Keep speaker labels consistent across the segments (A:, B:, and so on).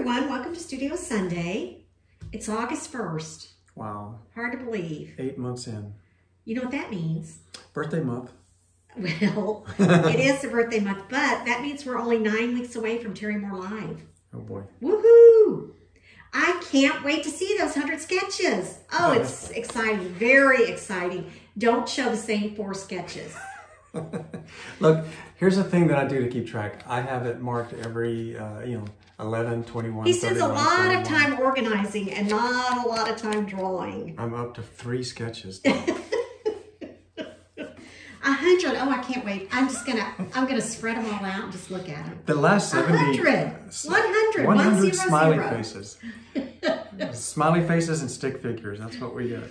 A: everyone, welcome to Studio Sunday. It's August 1st.
B: Wow.
A: Hard to believe.
B: 8 months in.
A: You know what that means?
B: Birthday month.
A: Well, it is the birthday month, but that means we're only 9 weeks away from Terry Moore Live.
B: Oh boy.
A: Woohoo! I can't wait to see those 100 sketches. Oh, it's exciting, very exciting. Don't show the same 4 sketches.
B: Look, here's the thing that I do to keep track. I have it marked every, 11, 21,
A: He spends
B: 31,
A: a lot
B: 41.
A: of time organizing and not a lot of time drawing.
B: I'm up to 3 sketches.
A: 100. Oh, I can't wait. I'm gonna spread them all out and just look at them.
B: The last 70.
A: 100.
B: 100 smiley faces. Smiley faces and stick figures. That's what we get.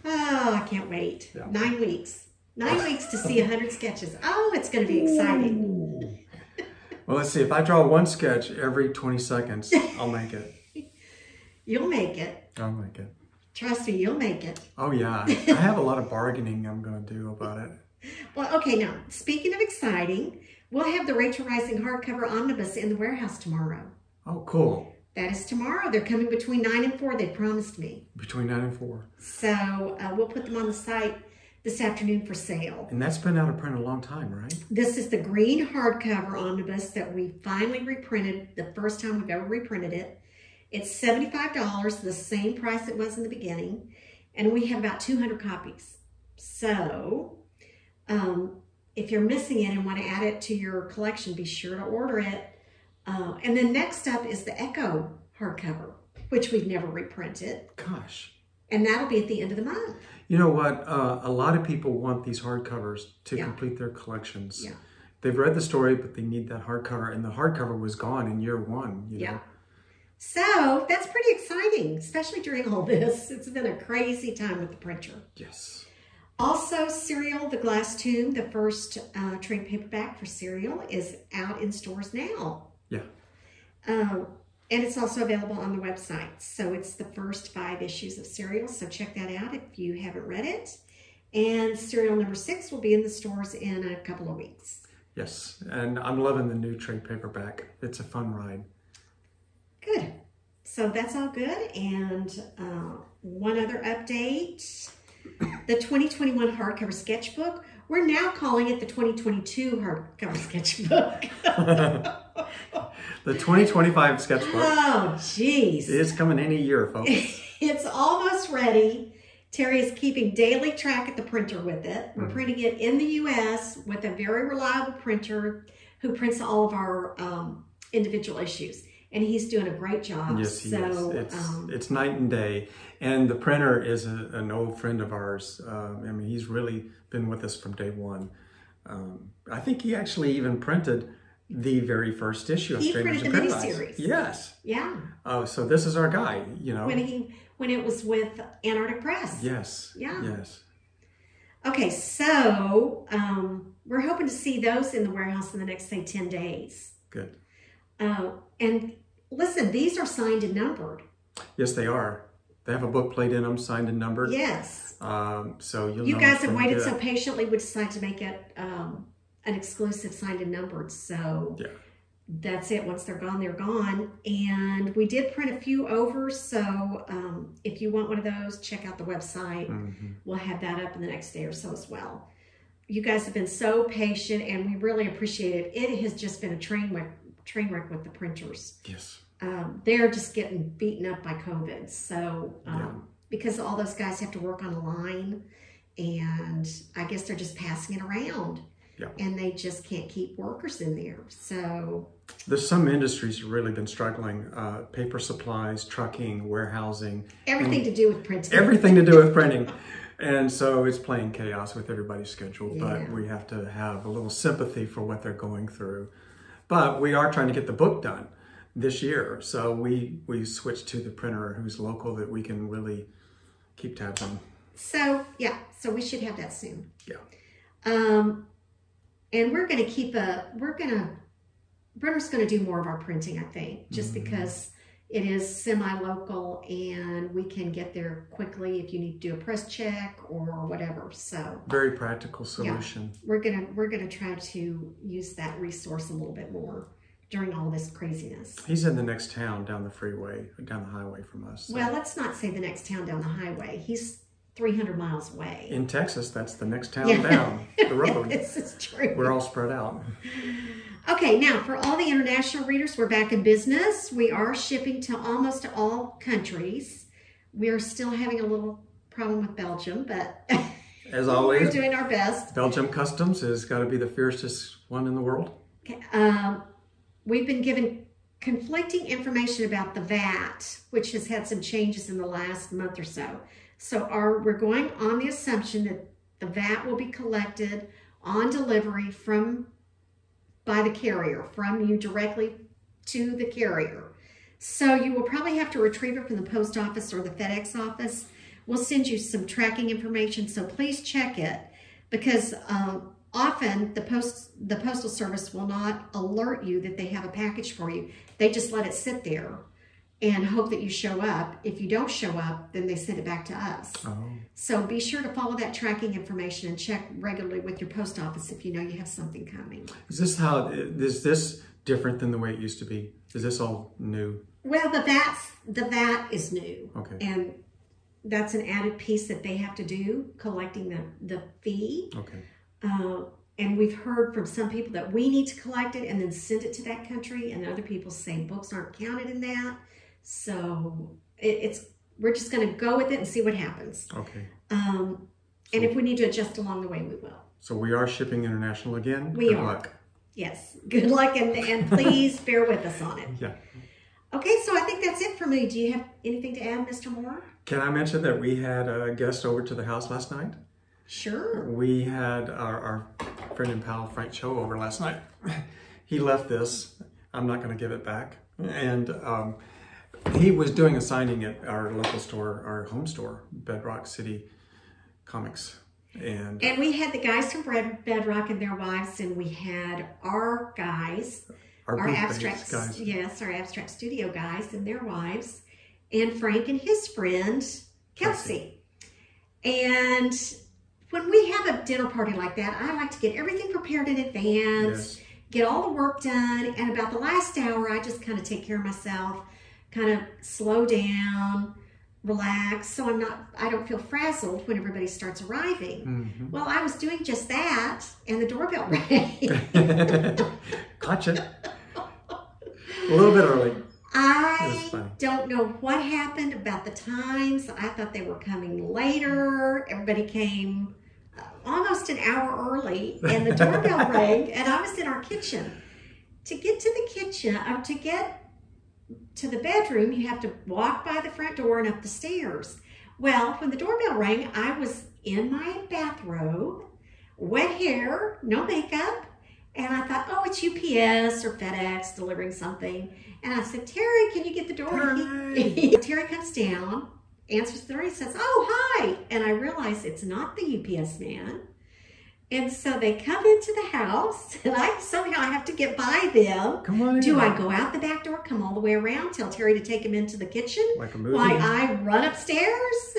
A: Oh, I can't wait.
B: Yeah.
A: 9 weeks. 9 weeks to see 100 sketches. Oh, it's going to be exciting.
B: Ooh. Well, let's see. If I draw 1 sketch every 20 seconds, I'll make it.
A: You'll make it.
B: I'll make it.
A: Trust me, you'll make it.
B: Oh, yeah. I have a lot of bargaining I'm going to do about it.
A: Well, okay, now, speaking of exciting, we'll have the Rachel Rising hardcover omnibus in the warehouse tomorrow.
B: Oh, cool.
A: That is tomorrow. They're coming between 9 and 4, they promised me.
B: Between 9 and 4.
A: So we'll put them on the site this afternoon for sale.
B: And that's been out of print a long time, right?
A: This is the green hardcover omnibus that we finally reprinted, the first time we've ever reprinted it. It's $75, the same price it was in the beginning, and we have about 200 copies. So, if you're missing it and want to add it to your collection, be sure to order it. And then next up is the Echo hardcover, which we've never reprinted.
B: Gosh.
A: And that'll be at the end of the month.
B: You know what? A lot of people want these hardcovers to
A: Yeah.
B: complete their collections.
A: Yeah.
B: They've read the story, but they need that hardcover, and the hardcover was gone in year 1. You know?
A: So that's pretty exciting, especially during all this. It's been a crazy time with the printer.
B: Yes.
A: Also, Serial, The Glass Tomb, the first trade paperback for Serial, is out in stores now.
B: Yeah.
A: And it's also available on the website. So it's the first 5 issues of Serial, so check that out if you haven't read it. And Serial number 6 will be in the stores in a couple of weeks.
B: Yes, and I'm loving the new trade paperback. It's a fun ride.
A: Good. So that's all good. And one other update. The 2021 hardcover sketchbook. We're now calling it the 2022 hardcover sketchbook.
B: The 2025 sketchbook.
A: Oh, jeez.
B: It's coming any year, folks.
A: It's almost ready. Terry is keeping daily track at the printer with it. We're printing it in the U.S. with a very reliable printer who prints all of our individual issues. And he's doing a great job.
B: Yes, he is. It's night and day. And the printer is an old friend of ours. He's really been with us from day 1. I think he actually even printed the very first issue of Strangers in Paradise.
A: He printed the miniseries.
B: Yes.
A: Yeah.
B: Oh, so this is our guy, you know.
A: When it was with Antarctic Press.
B: Yes.
A: Yeah.
B: Yes.
A: Okay, so we're hoping to see those in the warehouse in the next, say, 10 days.
B: Good.
A: And listen, these are signed and numbered.
B: Yes, they are. They have a book plate in them, signed and numbered.
A: Yes.
B: So
A: you guys have waited so patiently. We decided to make it an exclusive signed and numbered. So
B: yeah.
A: That's it. Once they're gone, they're gone. And we did print a few over. So if you want one of those, check out the website. We'll have that up in the next day or so as well. You guys have been so patient, and we really appreciate it. It has just been a train wreck with the printers.
B: Yes.
A: They're just getting beaten up by COVID. So, because all those guys have to work on a line, and I guess they're just passing it around.
B: Yeah.
A: And they just can't keep workers in there. So
B: there's some industries have really been struggling. Paper supplies, trucking, warehousing.
A: Everything to do with printing.
B: Everything to do with printing. And so it's playing chaos with everybody's schedule.
A: Yeah.
B: But we have to have a little sympathy for what they're going through. But we are trying to get the book done this year. So we switched to the printer who's local that we can really keep tabs on.
A: So, yeah. So we should have that soon.
B: Yeah.
A: And we're going to keep Brenner's going to do more of our printing, I think, just because it is semi-local and we can get there quickly if you need to do a press check or whatever. So
B: very practical solution.
A: Yeah, we're gonna try to use that resource a little bit more during all this craziness.
B: He's in the next town down the freeway, down the highway from us. So.
A: Well, let's not say the next town down the highway. He's 300 miles away.
B: In Texas, that's the next town down the road.
A: This is true.
B: We're all spread out.
A: Okay, now for all the international readers, we're back in business. We are shipping to almost all countries. We are still having a little problem with Belgium, but
B: as always,
A: we're doing our best.
B: Belgium Customs has got to be the fiercest one in the world.
A: Okay, we've been given conflicting information about the VAT, which has had some changes in the last month or so. So we're going on the assumption that the VAT will be collected on delivery by the carrier, from you directly to the carrier. So you will probably have to retrieve it from the post office or the FedEx office. We'll send you some tracking information, so please check it, because often the Postal Service will not alert you that they have a package for you. They just let it sit there and hope that you show up. If you don't show up, then they send it back to us. Oh. So be sure to follow that tracking information and check regularly with your post office if you know you have something coming.
B: Is this different than the way it used to be? Is this all new?
A: Well, the VAT is new.
B: Okay.
A: And that's an added piece that they have to do, collecting the fee.
B: Okay.
A: And we've heard from some people that we need to collect it and then send it to that country, and other people say books aren't counted in that. So we're just going to go with it and see what happens.
B: Okay.
A: And if we need to adjust along the way, we will.
B: So we are shipping international again.
A: Good luck. Yes. Good luck, and please bear with us on it.
B: Yeah.
A: Okay, so I think that's it for me. Do you have anything to add, Mr. Moore?
B: Can I mention that we had a guest over to the house last night?
A: Sure.
B: We had our friend and pal Frank Cho over last night. He left this. I'm not going to give it back. And he was doing a signing at our local store, our home store, Bedrock City Comics. And
A: we had the guys from Bedrock and their wives, and we had our guys, our abstract guys. Yes, our abstract studio guys and their wives, and Frank and his friend Kelsey. And when we have a dinner party like that, I like to get everything prepared in advance, get all the work done, and about the last hour, I just kind of take care of myself, kind of slow down, relax, so I don't feel frazzled when everybody starts arriving. Mm-hmm. Well, I was doing just that, and the doorbell rang.
B: Caught you. A little bit early.
A: I don't know what happened about the times. I thought they were coming later. Everybody came almost an hour early, and the doorbell rang, and I was in our kitchen. To get to the kitchen, or to get to the bedroom, you have to walk by the front door and up the stairs. Well, when the doorbell rang, I was in my bathrobe, wet hair, no makeup, and I thought, oh, it's UPS or FedEx delivering something. And I said, Terry, can you get the door? Terry comes down, answers the door, and says, oh, hi. And I realize it's not the UPS man. And so they come into the house, and somehow I have to get by them.
B: Come on in.
A: Do I go out the back door, come all the way around, tell Terry to take him into the kitchen?
B: Like a movie.
A: Why I run upstairs?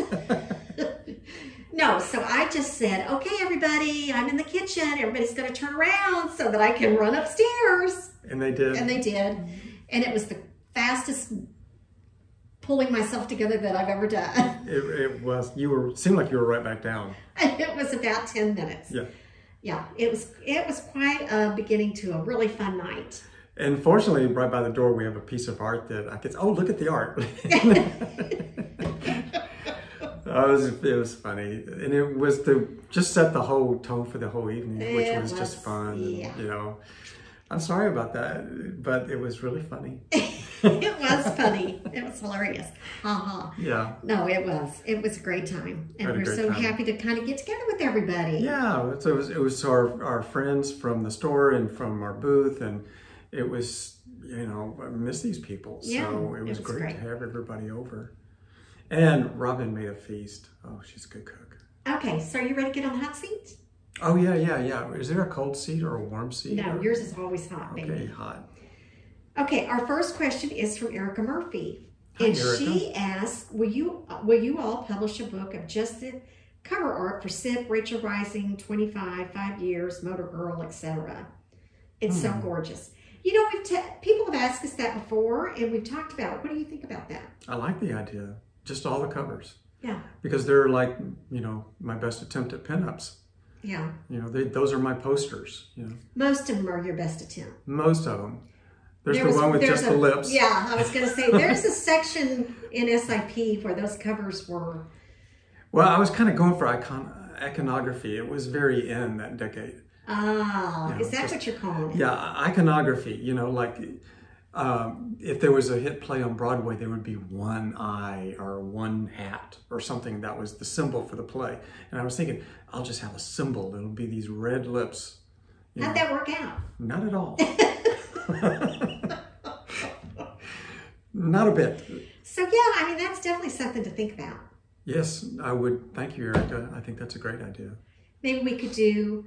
A: No, so I just said, okay, everybody, I'm in the kitchen. Everybody's going to turn around so that I can run upstairs.
B: And they did.
A: And they did. And it was the fastest pulling myself together that I've ever done.
B: It was. Seemed like you were right back down.
A: It was about 10 minutes.
B: Yeah.
A: Yeah, it was quite a beginning to a really fun night.
B: And fortunately, right by the door, we have a piece of art that I could, oh, look at the art. It was funny. And it was to just set the whole tone for the whole evening, which was just fun.
A: Yeah.
B: And, you know, I'm sorry about that, but it was really funny.
A: It was funny. It was hilarious.
B: Yeah.
A: No, it was. It was a great time. And we're so happy to kind of get together with everybody.
B: Yeah. So it was our friends from the store and from our booth. And it was, you know, I miss these people.
A: Yeah,
B: so it was great to have everybody over. And Robyn made a feast. Oh, she's a good cook.
A: Okay. So are you ready to get on the hot seat?
B: Oh, yeah. Is there a cold seat or a warm seat?
A: No, yours is always hot, baby.
B: Okay, hot.
A: Okay, our first question is from Erica Murphy.
B: Hi,
A: and
B: Erica.
A: She asks, will you all publish a book of just the cover art for SIP, Rachel Rising, 25, 5 years, Motor Girl, etc.? It's so gorgeous. You know, people have asked us that before, and we've talked about it. What do you think about that?
B: I like the idea. Just all the covers.
A: Yeah.
B: Because they're like, you know, my best attempt at pinups.
A: Yeah.
B: You know, those are my posters, you know.
A: Most of them are your best attempt.
B: Most of them. There's the one with just the lips.
A: Yeah, I was going to say, there's a section in SIP where those covers were.
B: Well, I was kind of going for iconography. It was very in that decade.
A: Ah,
B: you know,
A: is that what you're calling it?
B: Yeah, iconography, you know, like if there was a hit play on Broadway, there would be one eye or one hat or something that was the symbol for the play. And I was thinking, I'll just have a symbol. It'll be these red lips.
A: How'd that work out?
B: Not at all. Not a bit.
A: So yeah, I mean, that's definitely something to think about.
B: Yes, I would. Thank you, Erica. I think that's a great idea.
A: Maybe we could do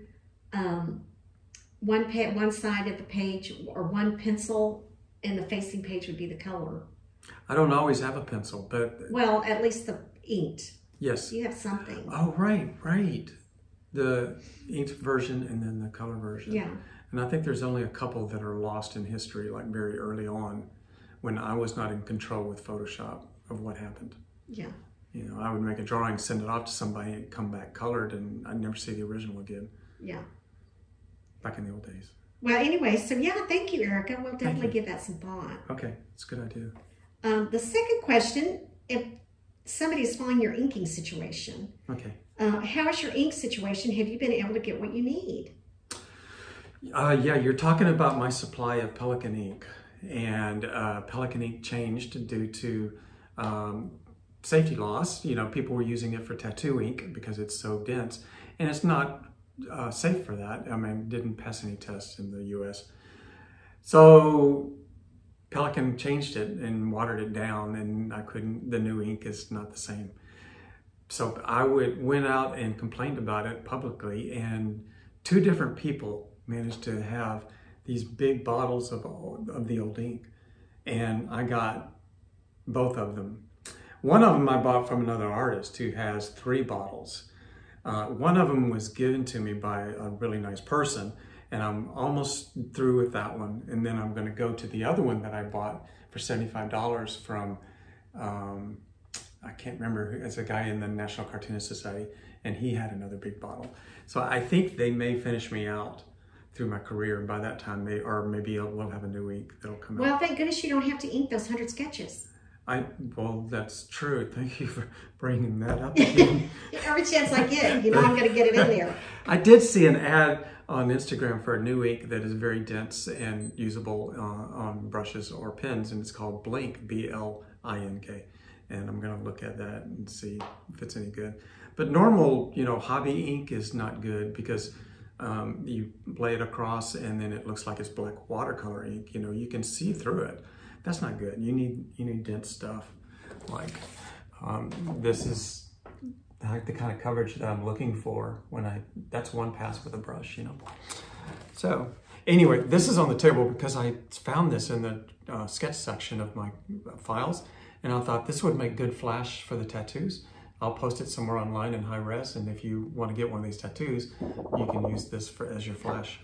A: one side of the page, or one pencil, and the facing page would be the color.
B: I don't always have a pencil, but...
A: Well, at least the inked.
B: Yes.
A: You have something.
B: Oh, right. The inked version and then the color version.
A: Yeah.
B: And I think there's only a couple that are lost in history, like very early on, when I was not in control with Photoshop of what happened.
A: Yeah.
B: You know, I would make a drawing, send it off to somebody, and come back colored, and I'd never see the original again.
A: Yeah.
B: Back in the old days.
A: Well, anyway, so yeah, thank you, Erica. We'll definitely give that some thought.
B: Okay, it's a good idea.
A: The second question, if somebody is following your inking situation,
B: okay.
A: How is your ink situation? Have you been able to get what you need?
B: Yeah, you're talking about my supply of Pelikan ink. And Pelikan ink changed due to safety loss. You know, people were using it for tattoo ink because it's so dense. And it's not safe for that. I mean, it didn't pass any tests in the US. So Pelikan changed it and watered it down, and the new ink is not the same. So I went out and complained about it publicly, and 2 different people managed to have these big bottles of the old ink, and I got both of them. One of them I bought from another artist who has 3 bottles. One of them was given to me by a really nice person, and I'm almost through with that one. And then I'm going to go to the other one that I bought for $75 from, I can't remember, it's a guy in the National Cartoonist Society, and he had another big bottle. So I think they may finish me out through my career, and by that time maybe we'll have a new ink that'll come out.
A: Well, thank goodness you don't have to ink those 100 sketches.
B: Well, that's true. Thank you for bringing that up again.
A: Every chance I get, you know, I'm going to get it in there.
B: I did see an ad on Instagram for a new ink that is very dense and usable on brushes or pens, and it's called Blink, B-L-I-N-K. And I'm going to look at that and see if it's any good. But normal, you know, hobby ink is not good because you lay it across and then it looks like it's black watercolor ink. You know, you can see through it. That's not good. You need dense stuff. Like this is the kind of coverage that I'm looking for that's one pass with a brush, you know. So anyway, this is on the table because I found this in the sketch section of my files, and I thought this would make good flash for the tattoos. I'll post it somewhere online in high res, and if you want to get one of these tattoos, you can use this as your flash.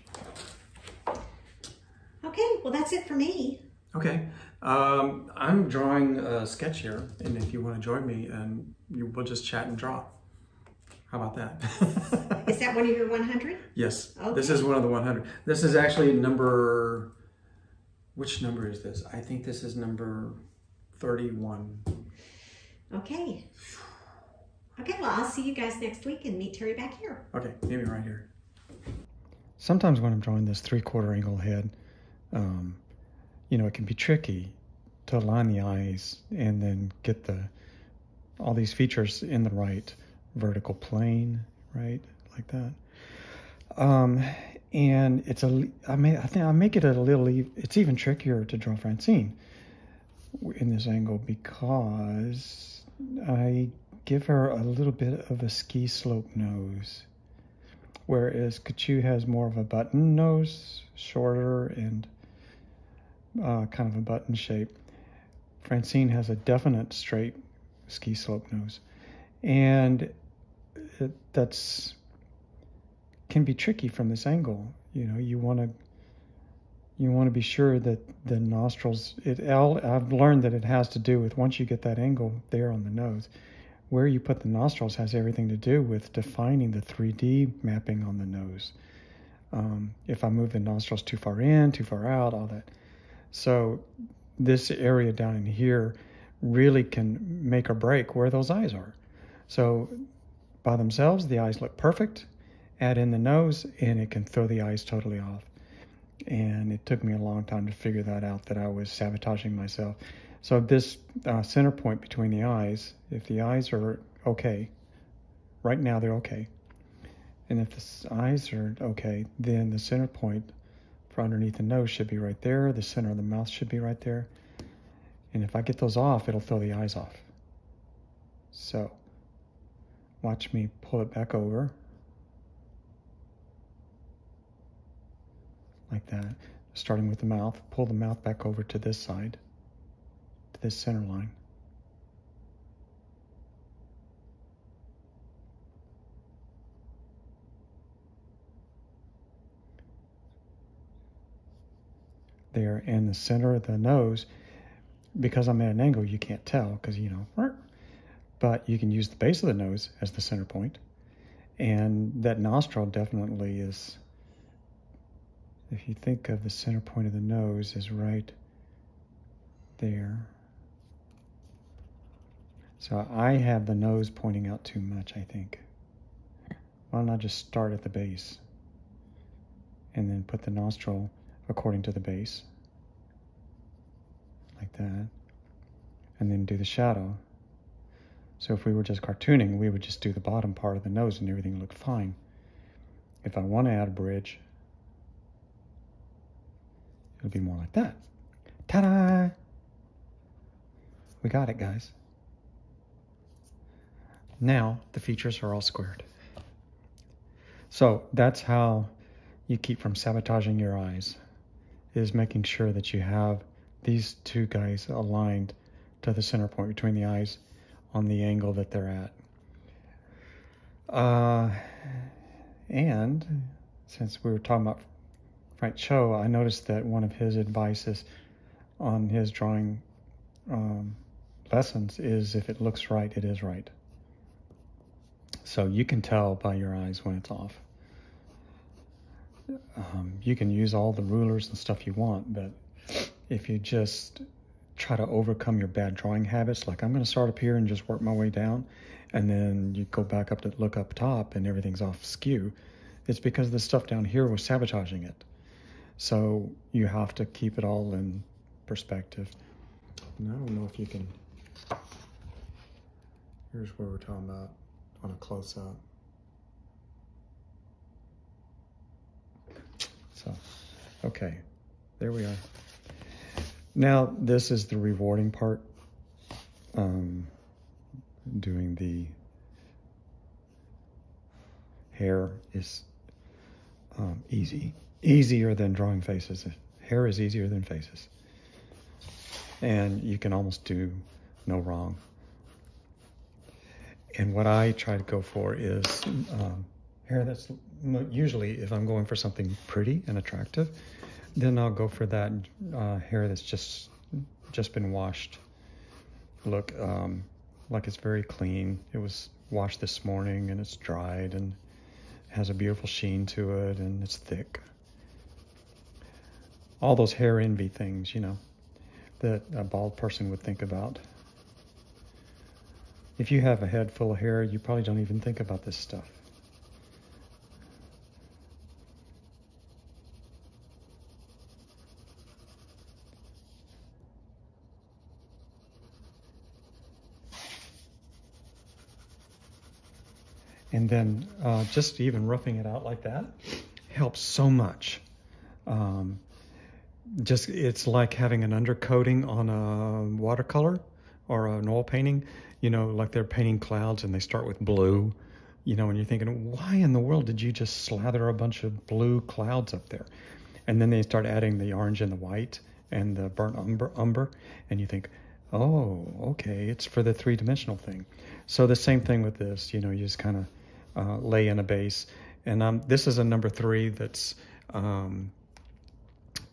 A: Okay, well that's it for me.
B: Okay, I'm drawing a sketch here, and if you want to join me, and we'll just chat and draw. How about that?
A: Is that one of your 100?
B: Yes,
A: okay.
B: This is one of the 100. This is actually which number is this? I think this is number 31.
A: Okay. Okay, well, I'll see you guys next week and meet Terry back here.
B: Okay, meet me right here.
C: Sometimes when I'm drawing this 3/4 angle head, you know, it can be tricky to align the eyes and then get all these features in the right vertical plane, right, like that. And it's I think I make it it's even trickier to draw Francine in this angle because I give her a little bit of a ski slope nose, whereas Kachu has more of a button nose, shorter and kind of a button shape. Francine has a definite straight ski slope nose, and that's can be tricky from this angle. You know, you want to you want to be sure that the nostrils, I've learned that it has to do with, once you get that angle there on the nose, where you put the nostrils has everything to do with defining the 3D mapping on the nose. If I move the nostrils too far in, too far out, all that. So this area down in here really can make or break where those eyes are. So by themselves, the eyes look perfect. Add in the nose, and it can throw the eyes totally off. And it took me a long time to figure that out, that I was sabotaging myself. So this center point between the eyes, if the eyes are okay, right now they're okay. And if the eyes are okay, then the center point for underneath the nose should be right there. The center of the mouth should be right there. And if I get those off, it'll throw the eyes off. So watch me pull it back over. Like that. Starting with the mouth. Pull the mouth back over to this side. To this center line. There, and the center of the nose, because I'm at an angle, you can't tell, because, you know, but you can use the base of the nose as the center point. And that nostril definitely is, if you think of the center point of the nose is right there. So I have the nose pointing out too much, I think. Why don't I just start at the base and then put the nostril according to the base, like that, and then do the shadow. So if we were just cartooning, we would just do the bottom part of the nose and everything would look fine. If I want to add a bridge, it'll be more like that. Ta-da! We got it, guys. Now the features are all squared. So that's how you keep from sabotaging your eyes, is making sure that you have these two guys aligned to the center point between the eyes on the angle that they're at. And since we were talking about Frank Cho, I noticed that one of his advices on his drawing lessons is, if it looks right, it is right. So you can tell by your eyes when it's off. You can use all the rulers and stuff you want, but if you just try to overcome your bad drawing habits, like I'm going to start up here and just work my way down, and then you go back up to look up top and everything's off skew, it's because the stuff down here was sabotaging it. So you have to keep it all in perspective. And I don't know if you can, here's where we're talking about on a close-up. So, okay, there we are. Now this is the rewarding part. Doing the hair is easier than drawing faces. Hair is easier than faces, and you can almost do no wrong. And what I try to go for is hair that's usually, if I'm going for something pretty and attractive, then I'll go for that hair that's just been washed. Look, like it's very clean. It was washed this morning and it's dried and has a beautiful sheen to it and it's thick. All those hair envy things, you know, that a bald person would think about. If you have a head full of hair, you probably don't even think about this stuff. And then just even roughing it out like that helps so much. It's like having an undercoating on a watercolor or an oil painting. You know, like they're painting clouds and they start with blue, you know, and you're thinking, why in the world did you just slather a bunch of blue clouds up there? And then they start adding the orange and the white and the burnt umber, and you think, oh, okay, it's for the three-dimensional thing. So the same thing with this, you know, you just kind of lay in a base. And this is a number 3 that's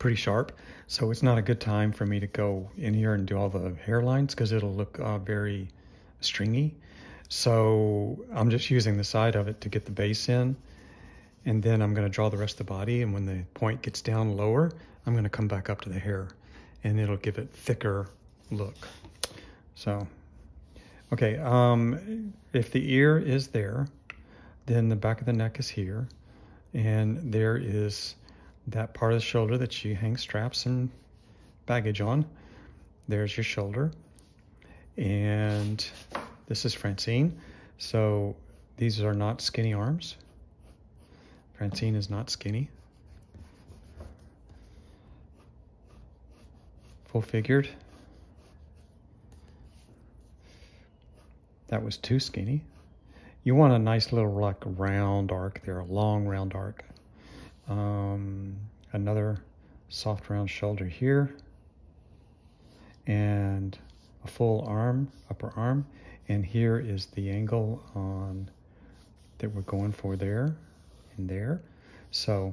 C: pretty sharp. So it's not a good time for me to go in here and do all the hairlines because it'll look very stringy. So I'm just using the side of it to get the base in. And then I'm going to draw the rest of the body. And when the point gets down lower, I'm going to come back up to the hair. And it'll give it thicker look. So, okay, if the ear is there, then the back of the neck is here. And there is that part of the shoulder that she hangs straps and baggage on. There's your shoulder. And this is Francine. So these are not skinny arms. Francine is not skinny. Full figured. That was too skinny. You want a nice little like round arc there, a long round arc. Another soft round shoulder here. And a full arm, upper arm. And here is the angle on that we're going for there and there. So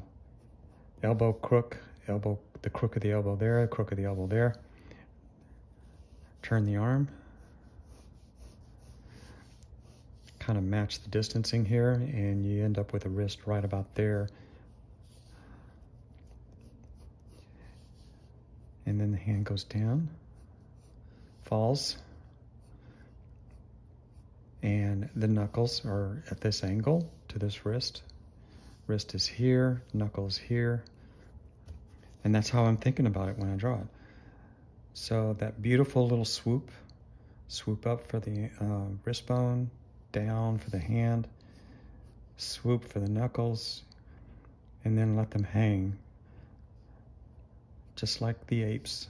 C: elbow crook, elbow, the crook of the elbow there, the crook of the elbow there. Turn the arm. Kind of match the distancing here, and you end up with a wrist right about there. And then the hand goes down, falls, and the knuckles are at this angle to this wrist. Wrist is here, knuckle is here, and that's how I'm thinking about it when I draw it. So that beautiful little swoop up for the wrist bone, down for the hand, swoop for the knuckles, and then let them hang just like the apes,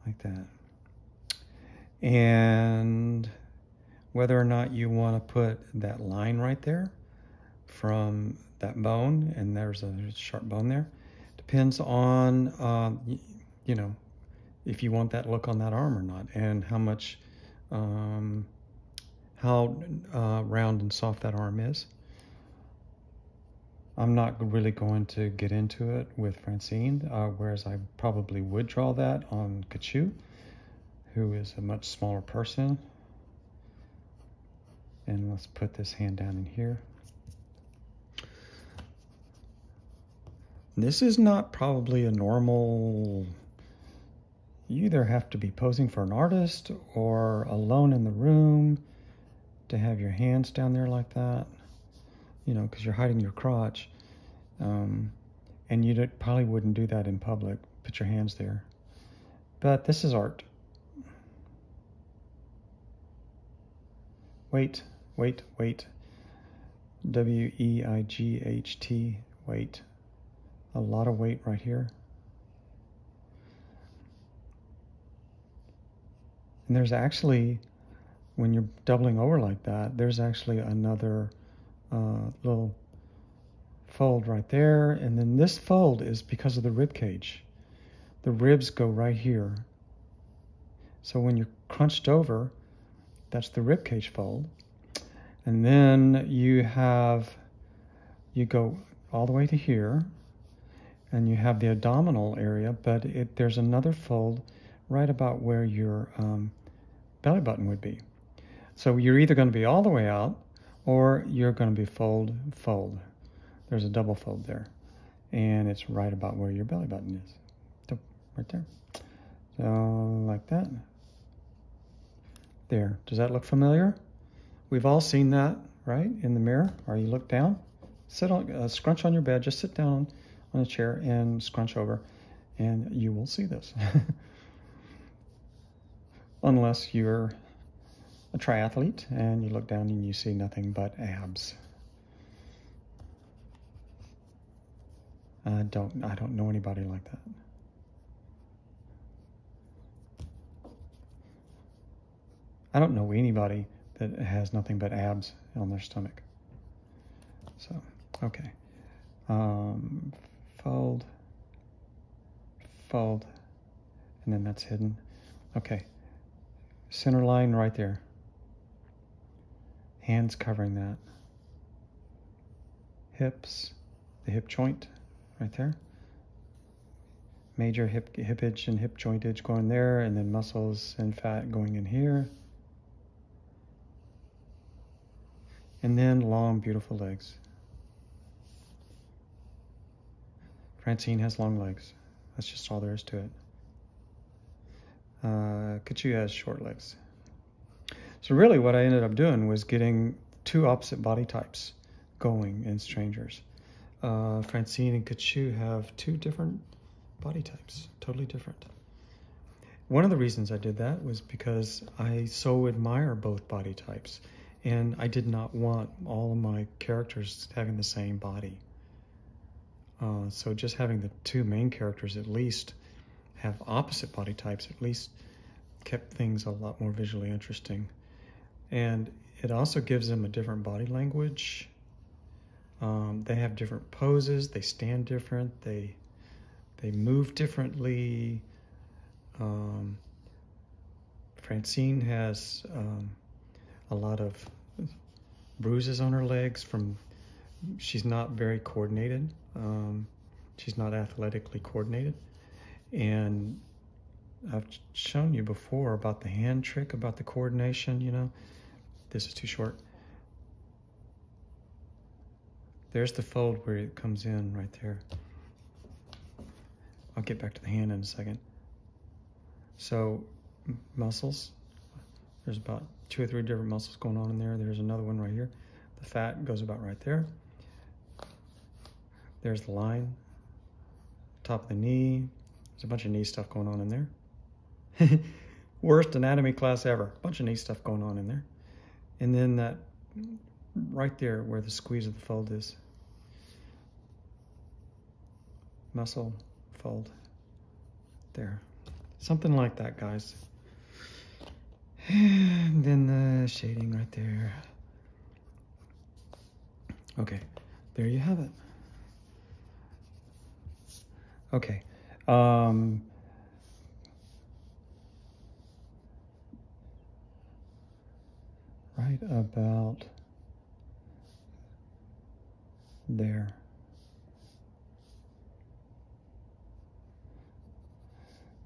C: like that. And whether or not you want to put that line right there from that bone, and there's a sharp bone there, depends on you know, if you want that look on that arm or not, and how much how round and soft that arm is. I'm not really going to get into it with Francine, whereas I probably would draw that on Kachu, who is a much smaller person. And let's put this hand down in here. This is not probably a normal, you either have to be posing for an artist or alone in the room to have your hands down there like that, you know, because you're hiding your crotch. And you probably wouldn't do that in public, put your hands there. But this is art. Wait, wait, wait. W-E-I-G-H-T, wait. A lot of weight right here. And there's actually, when you're doubling over like that, there's actually another little fold right there. And then this fold is because of the rib cage. The ribs go right here. So when you're crunched over, that's the rib cage fold. And then you go all the way to here, and you have the abdominal area, but there's another fold right about where your belly button would be. So you're either going to be all the way out, or you're going to be fold. There's a double fold there, and it's right about where your belly button is. So, right there. So like that. There. Does that look familiar? We've all seen that, right, in the mirror. Or you look down, sit on, scrunch on your bed, just sit down on a chair and scrunch over, and you will see this. Unless you're a triathlete and you look down and you see nothing but abs. I don't know anybody like that. I don't know anybody that has nothing but abs on their stomach. So, okay. Fold, and then that's hidden. Okay. Center line right there. Hands covering that. Hips, the hip joint right there. major hippage and hip jointage going there, and then muscles and fat going in here. And then long, beautiful legs. Francine has long legs. That's just all there is to it. Kachu has short legs. So really what I ended up doing was getting two opposite body types going in strangers. Francine and Kachu have two different body types, totally different. One of the reasons I did that was because I so admire both body types, and I did not want all of my characters having the same body. So just having the two main characters at least have opposite body types at least kept things a lot more visually interesting. And it also gives them a different body language. They have different poses, they stand different, they move differently. Francine has a lot of bruises on her legs from, she's not very coordinated. She's not athletically coordinated. And I've shown you before about the hand trick, about the coordination, you know. This is too short. There's the fold where it comes in right there. I'll get back to the hand in a second. So muscles, there's about 2 or 3 different muscles going on in there. There's another one right here. The fat goes about right there. There's the line, top of the knee. There's a bunch of knee stuff going on in there. Worst anatomy class ever. Bunch of knee stuff going on in there. And then that right there where the squeeze of the fold is. Muscle, fold, there. Something like that, guys. And then the shading right there. Okay, there you have it. Okay. Right about there.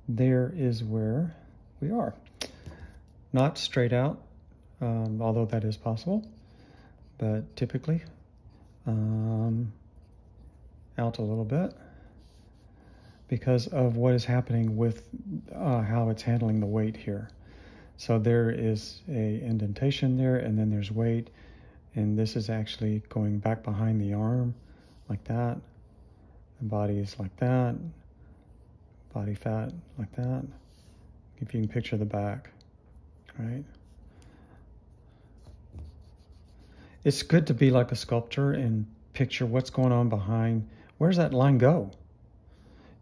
C: There is where we are. Not straight out, although that is possible, but typically out a little bit because of what is happening with how it's handling the weight here. So there is a indentation there, and then there's weight, and this is actually going back behind the arm like that. The body is like that. Body fat like that. If you can picture the back, right? It's good to be like a sculptor and picture what's going on behind. Where does that line go?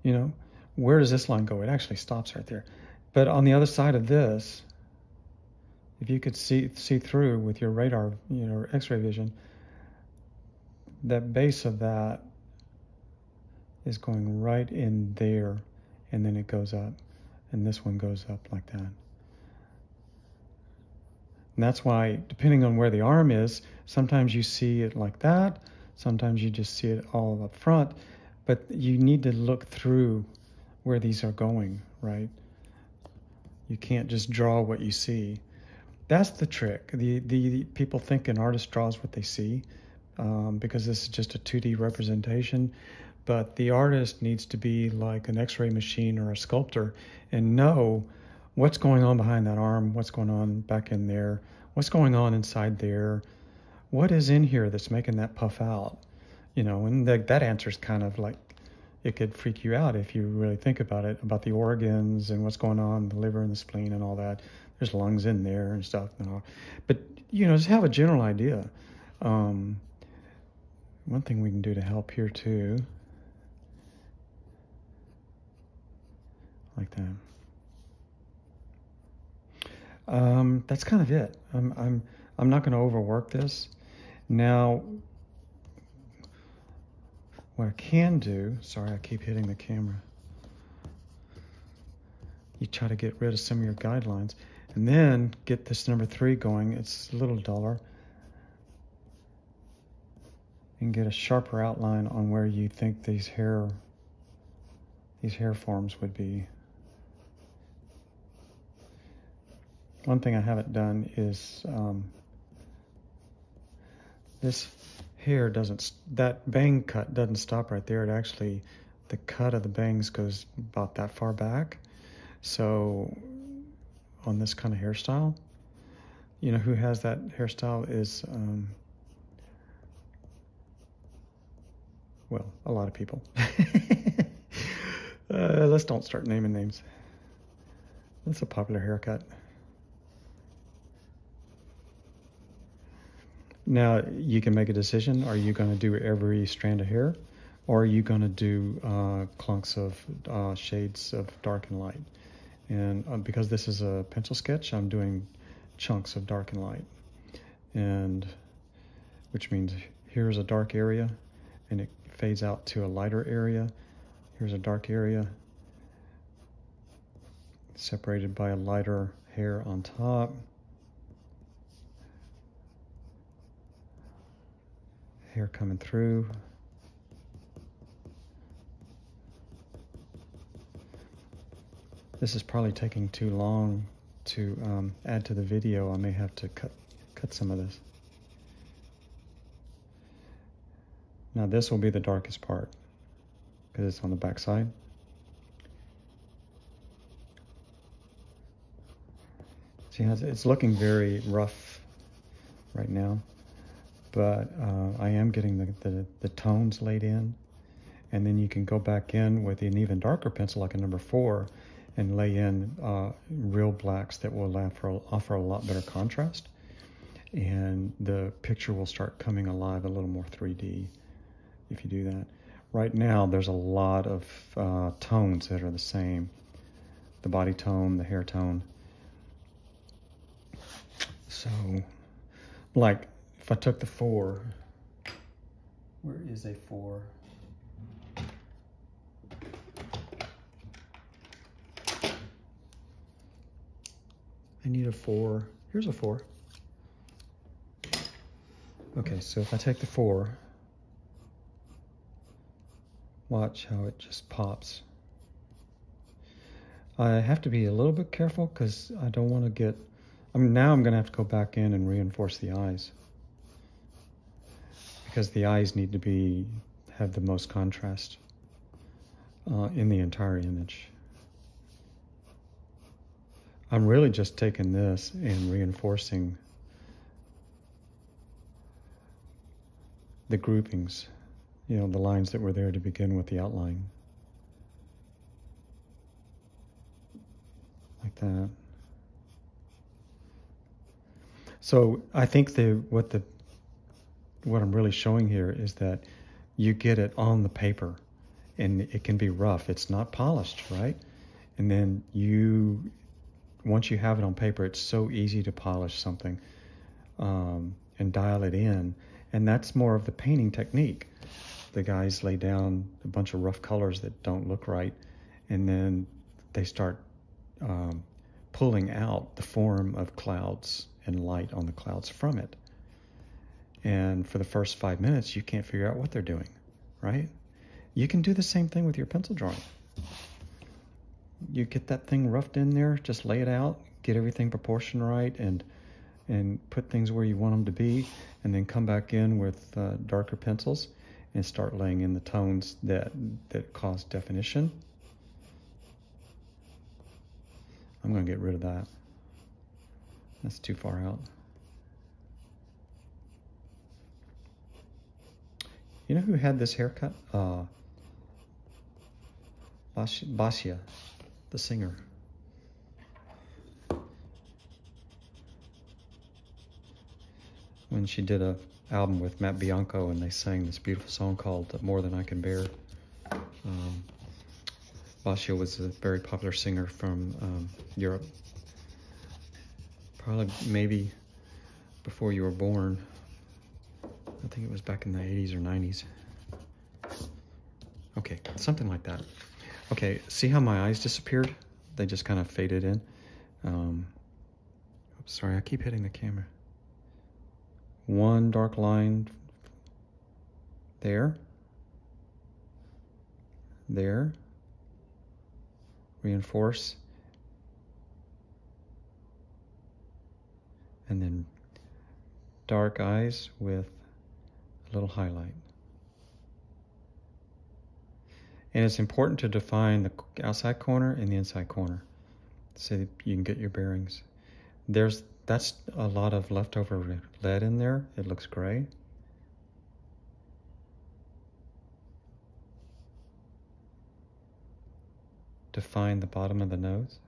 C: You know, where does this line go? It actually stops right there. But on the other side of this, if you could see through with your radar, you know, X-ray vision, that base of that is going right in there, and then it goes up, and this one goes up like that. And that's why, depending on where the arm is, sometimes you see it like that, sometimes you just see it all up front, but you need to look through where these are going, right? You can't just draw what you see. That's the trick. The people think an artist draws what they see because this is just a 2D representation, but the artist needs to be like an X-ray machine or a sculptor and know what's going on behind that arm, what's going on back in there, what's going on inside there, what is in here that's making that puff out, you know, and that answer is kind of like, it could freak you out if you really think about it, about the organs and what's going on, the liver and the spleen and all that. There's lungs in there and stuff and all. But, you know, just have a general idea. One thing we can do to help here too, like that. That's kind of it. I'm not going to overwork this. Now, what I can do, sorry, I keep hitting the camera. You try to get rid of some of your guidelines and then get this number 3 going. It's a little duller. And get a sharper outline on where you think these these hair forms would be. One thing I haven't done is this hair doesn't, that bang cut doesn't stop right there. It actually, the cut of the bangs goes about that far back. So on this kind of hairstyle, you know who has that hairstyle is, well, a lot of people. Let's don't start naming names. That's a popular haircut. Now, you can make a decision. Are you going to do every strand of hair? Or are you going to do clunks of shades of dark and light? And because this is a pencil sketch, I'm doing chunks of dark and light. And which means here's a dark area, and it fades out to a lighter area. Here's a dark area, separated by a lighter hair on top. Hair coming through. This is probably taking too long to add to the video. I may have to cut some of this. Now this will be the darkest part because it's on the back side. See how it's looking very rough right now, but I am getting the tones laid in, and then you can go back in with an even darker pencil like a number 4 and lay in real blacks that will offer a lot better contrast, and the picture will start coming alive a little more 3D if you do that. Right now there's a lot of tones that are the same. The body tone, the hair tone. So, like, if I took the 4, where is a 4? I need a 4. Here's a 4. Okay, so if I take the 4, watch how it just pops. I have to be a little bit careful because I don't want to get, now I'm going to have to go back in and reinforce the eyes, because the eyes need to have the most contrast in the entire image. I'm really just taking this and reinforcing the groupings, you know, the lines that were there to begin with the outline. Like that. So I think what I'm really showing here is that you get it on the paper and it can be rough. It's not polished, right? And then once you have it on paper, it's so easy to polish something and dial it in. And that's more of the painting technique. The guys lay down a bunch of rough colors that don't look right, and then they start pulling out the form of clouds and light on the clouds from it. And for the first 5 minutes, you can't figure out what they're doing, right? You can do the same thing with your pencil drawing. You get that thing roughed in there, just lay it out, get everything proportioned right, and put things where you want them to be, and then come back in with darker pencils and start laying in the tones that cause definition. I'm going to get rid of that. That's too far out. You know who had this haircut? Basia, the singer. When she did a album with Matt Bianco and they sang this beautiful song called More Than I Can Bear. Basia was a very popular singer from Europe. Probably maybe before you were born. I think it was back in the 80s or 90s. Okay, something like that. Okay, see how my eyes disappeared? They just kind of faded in. Oops, sorry, I keep hitting the camera. One dark line there, reinforce, and then dark eyes with a little highlight. And it's important to define the outside corner and the inside corner so that you can get your bearings. That's a lot of leftover lead in there. It looks gray. Define the bottom of the nose.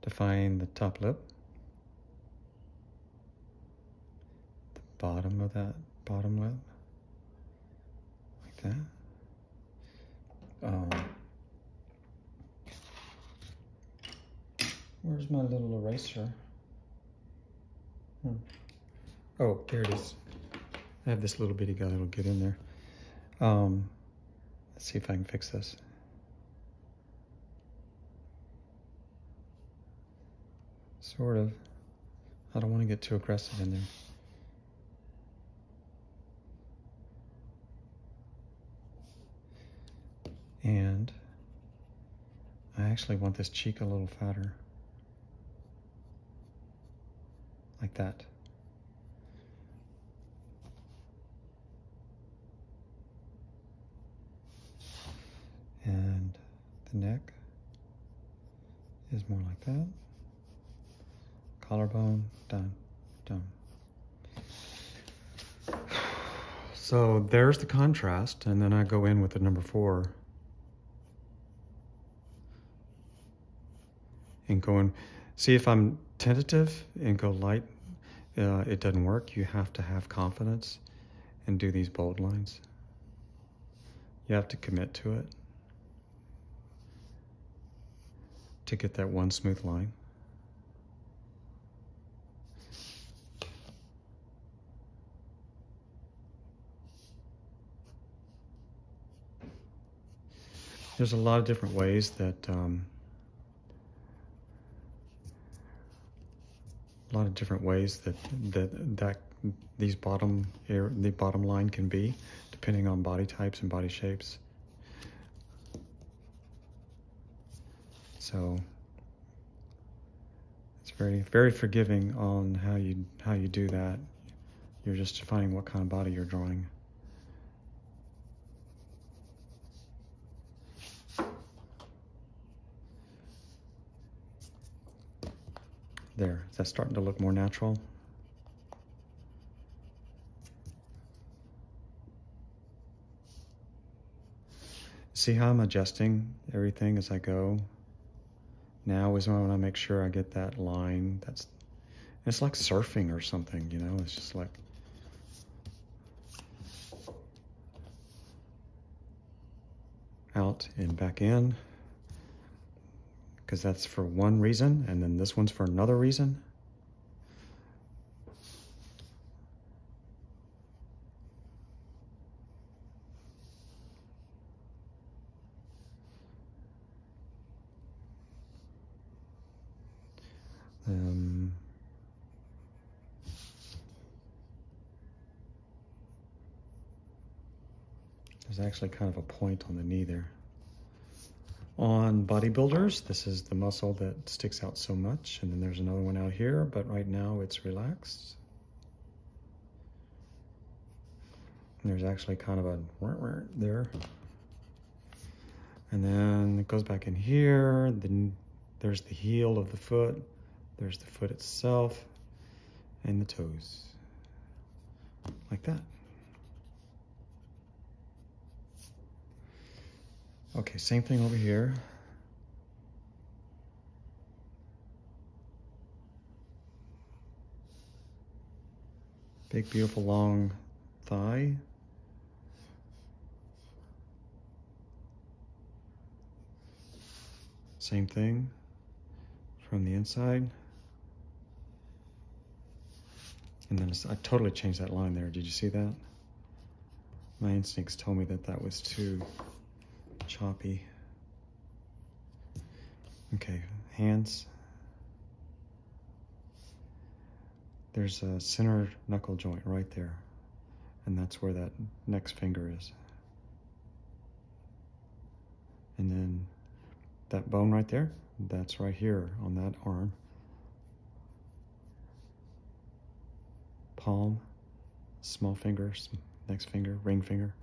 C: Define the top lip. The bottom of that bottom lip. Like that. Where's my little eraser? Oh, there it is. I have this little bitty guy that'll get in there. Let's see if I can fix this. Sort of. I don't want to get too aggressive in there. And I actually want this cheek a little fatter. Like that. And the neck is more like that. Collarbone, done, done. So there's the contrast, and then I go in with the number 4. And go and see if I'm tentative and go light. It doesn't work. You have to have confidence and do these bold lines. You have to commit to it to get that one smooth line. There's a lot of different ways that the bottom line can be, depending on body types and body shapes. So it's very, very forgiving on how you do that. You're just defining what kind of body you're drawing. There, is that starting to look more natural? See how I'm adjusting everything as I go? Now is when I make sure I get that line. It's like surfing or something, you know? It's just like out and back in, because that's for one reason, and then this one's for another reason. There's actually kind of a point on the knee there. On bodybuilders, this is the muscle that sticks out so much, and then there's another one out here, but right now it's relaxed. And there's actually kind of a there. And then it goes back in here, then there's the heel of the foot, there's the foot itself, and the toes, like that. Okay, same thing over here. Big, beautiful, long thigh. Same thing from the inside. And then I totally changed that line there. Did you see that? My instincts told me that that was too choppy. Okay, hands. There's a center knuckle joint right there, and that's where that next finger is. And then that bone right there, that's right here on that arm. Palm, small finger, next finger, ring finger.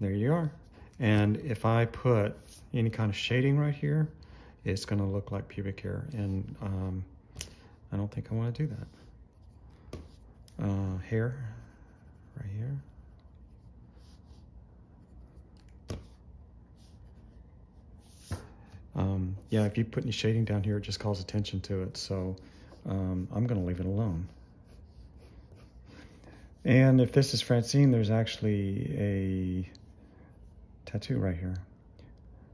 C: There you are. And if I put any kind of shading right here, it's going to look like pubic hair, and I don't think I want to do that. Hair right here. Yeah, if you put any shading down here, it just calls attention to it, so I'm going to leave it alone. And if this is Francine, there's actually a tattoo right here.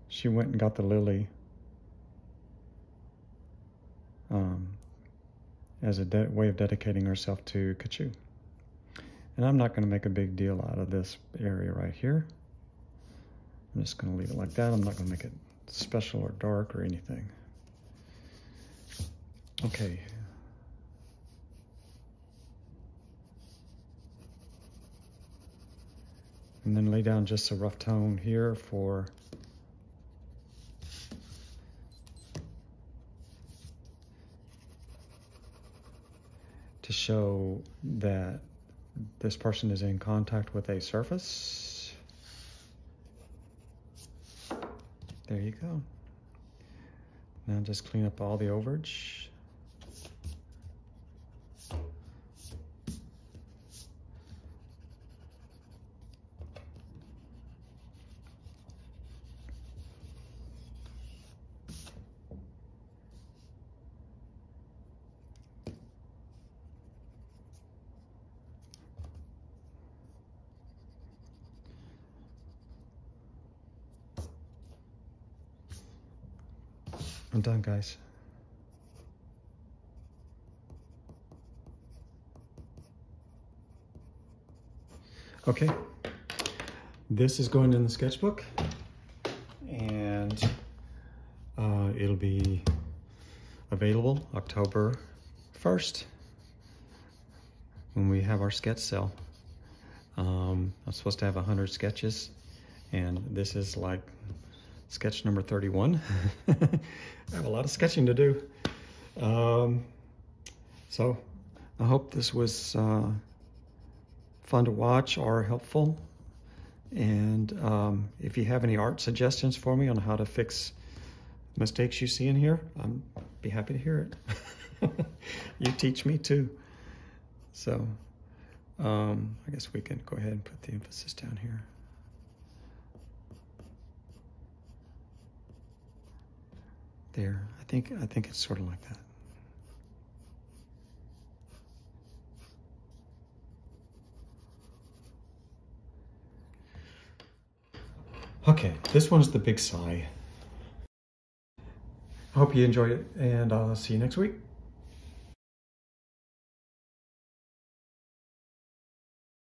C: She went and got the lily as a way of dedicating herself to Kachu. And I'm not going to make a big deal out of this area right here. I'm just going to leave it like that. I'm not going to make it special or dark or anything. Okay. And then lay down just a rough tone here to show that this person is in contact with a surface. There you go. Now just clean up all the overage. I'm done, guys. Okay, this is going in the sketchbook, and it'll be available October 1st when we have our sketch sale. I'm supposed to have 100 sketches, and this is like sketch number 31. I have a lot of sketching to do. So I hope this was fun to watch or helpful. And if you have any art suggestions for me on how to fix mistakes you see in here, I'd be happy to hear it. You teach me too. So I guess we can go ahead and put the emphasis down here. There, I think it's sort of like that. Okay, this one's the big sigh. I hope you enjoyed it, and I'll see you next week.